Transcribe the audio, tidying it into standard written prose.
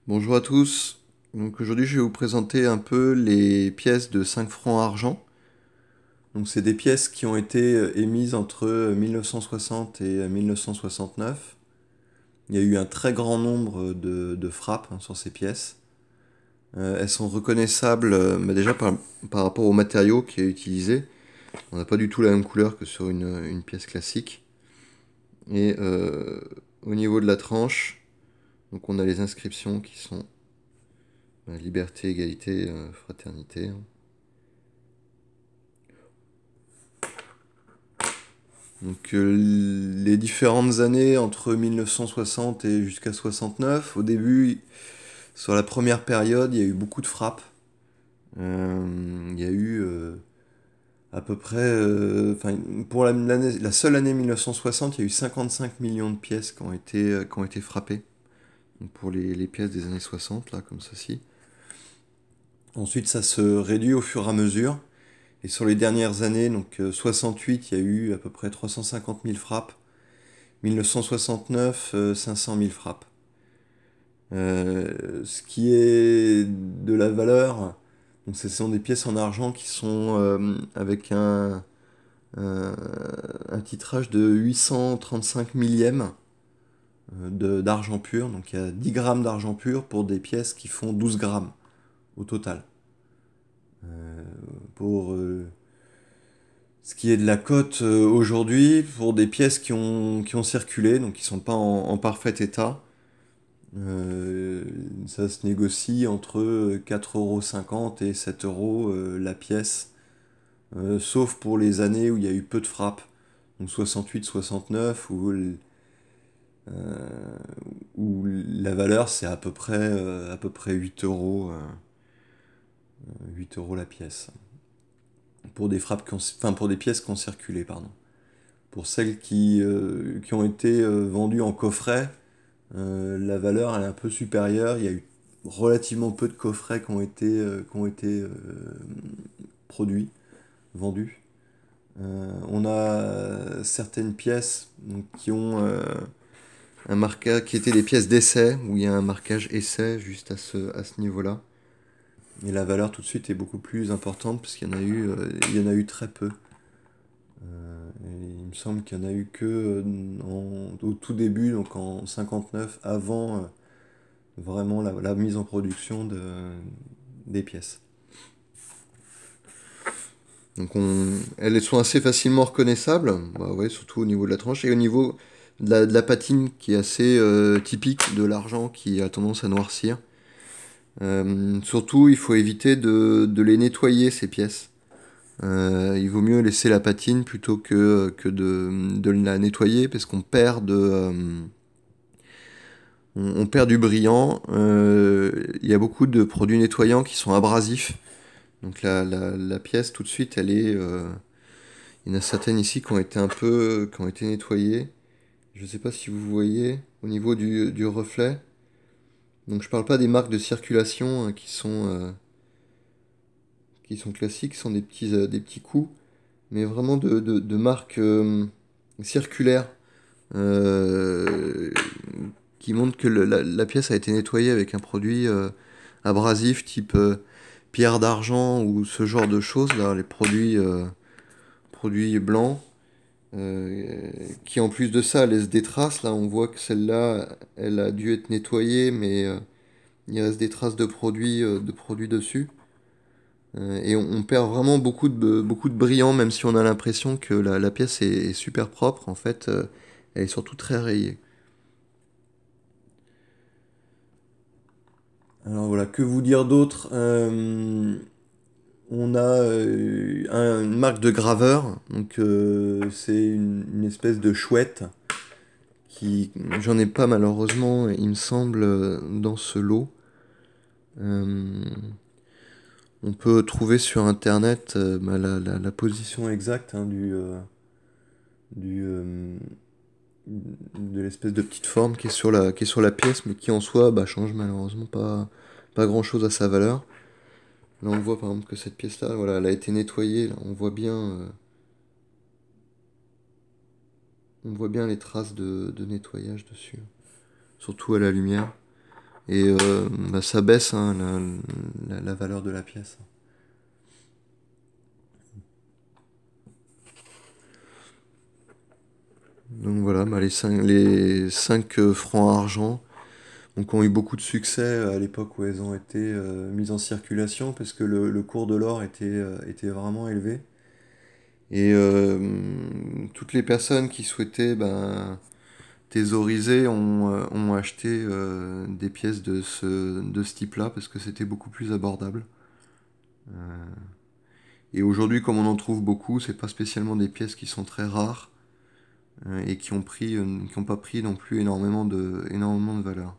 Bonjour à tous. Donc aujourd'hui, je vais vous présenter un peu les pièces de 5 francs argent. Donc c'est des pièces qui ont été émises entre 1960 et 1969. Il y a eu un très grand nombre de frappes sur ces pièces. Elles sont reconnaissables mais déjà par rapport au matériau qui est utilisé. On n'a pas du tout la même couleur que sur une pièce classique. Et au niveau de la tranche, donc on a les inscriptions qui sont liberté, égalité, fraternité. Donc les différentes années entre 1960 et jusqu'à 69, au début, sur la première période, il y a eu beaucoup de frappes. Il y a eu à peu près, pour la seule année 1960, il y a eu 55 millions de pièces qui ont été frappées. Donc pour les pièces des années 60, là, comme ceci. Ensuite, ça se réduit au fur et à mesure. Et sur les dernières années, donc 68, il y a eu à peu près 350 000 frappes. 1969, 500 000 frappes. Ce qui est de la valeur, donc ce sont des pièces en argent qui sont avec un, un titrage de 835 millièmes d'argent pur. Donc il y a 10 grammes d'argent pur pour des pièces qui font 12 grammes au total. Pour ce qui est de la cote aujourd'hui, pour des pièces qui ont circulé, donc qui ne sont pas en parfait état, ça se négocie entre 4,50 € et 7 € la pièce, sauf pour les années où il y a eu peu de frappes, donc 68, 69, où la valeur c'est à peu près 8 euros la pièce. Pour des frappes enfin pour des pièces qui ont circulé, pardon. Pour celles qui ont été vendues en coffret, la valeur elle est un peu supérieure. Il y a eu relativement peu de coffrets qui ont été produits, vendus. On a certaines pièces donc, qui ont un marquage, qui étaient des pièces d'essai, où il y a un marquage essai juste à ce niveau-là. Et la valeur tout de suite est beaucoup plus importante parce qu'il y en a eu, il y en a eu très peu. Et il me semble qu'il n'y en a eu que au tout début, donc en 59, avant vraiment la mise en production des pièces. Donc elles sont assez facilement reconnaissables, bah ouais, surtout au niveau de la tranche et au niveau de la patine qui est assez typique de l'argent qui a tendance à noircir. Surtout, il faut éviter de les nettoyer ces pièces. Il vaut mieux laisser la patine plutôt que de la nettoyer parce qu'on perd on perd du brillant. Il y a beaucoup de produits nettoyants qui sont abrasifs. Donc la pièce tout de suite, il y en a certaines ici qui ont été qui ont été nettoyées. Je ne sais pas si vous voyez au niveau du reflet. Donc je parle pas des marques de circulation hein, qui sont classiques, qui sont des petits coups, mais vraiment de marques circulaires euh, qui montrent que la pièce a été nettoyée avec un produit abrasif type pierre d'argent ou ce genre de choses, là, les produits blancs, qui en plus de ça laissent des traces. Là, on voit que celle-là, elle a dû être nettoyée, mais il reste des traces de produits dessus. Et on perd vraiment beaucoup de brillant, même si on a l'impression que la pièce est super propre. En fait, elle est surtout très rayée. Alors voilà, que vous dire d'autre. On a une marque de graveur, donc c'est une espèce de chouette qui, j'en ai pas malheureusement, il me semble, dans ce lot. Euh, on peut trouver sur internet bah, la position exacte hein, du, de l'espèce de petite forme qui est sur la pièce, mais qui en soi bah, change malheureusement pas grand chose à sa valeur. Là, on voit par exemple que cette pièce-là, voilà, elle a été nettoyée. Là, on voit bien les traces de nettoyage dessus, surtout à la lumière. Et bah, ça baisse hein, la valeur de la pièce. Donc voilà, bah, les 5 francs argent donc, ont eu beaucoup de succès à l'époque où elles ont été mises en circulation parce que le cours de l'or était vraiment élevé. Et toutes les personnes qui souhaitaient ben, thésauriser ont acheté des pièces de ce type-là parce que c'était beaucoup plus abordable. Euh, et aujourd'hui, comme on en trouve beaucoup, c'est pas spécialement des pièces qui sont très rares et qui ont pas pris non plus énormément de valeur.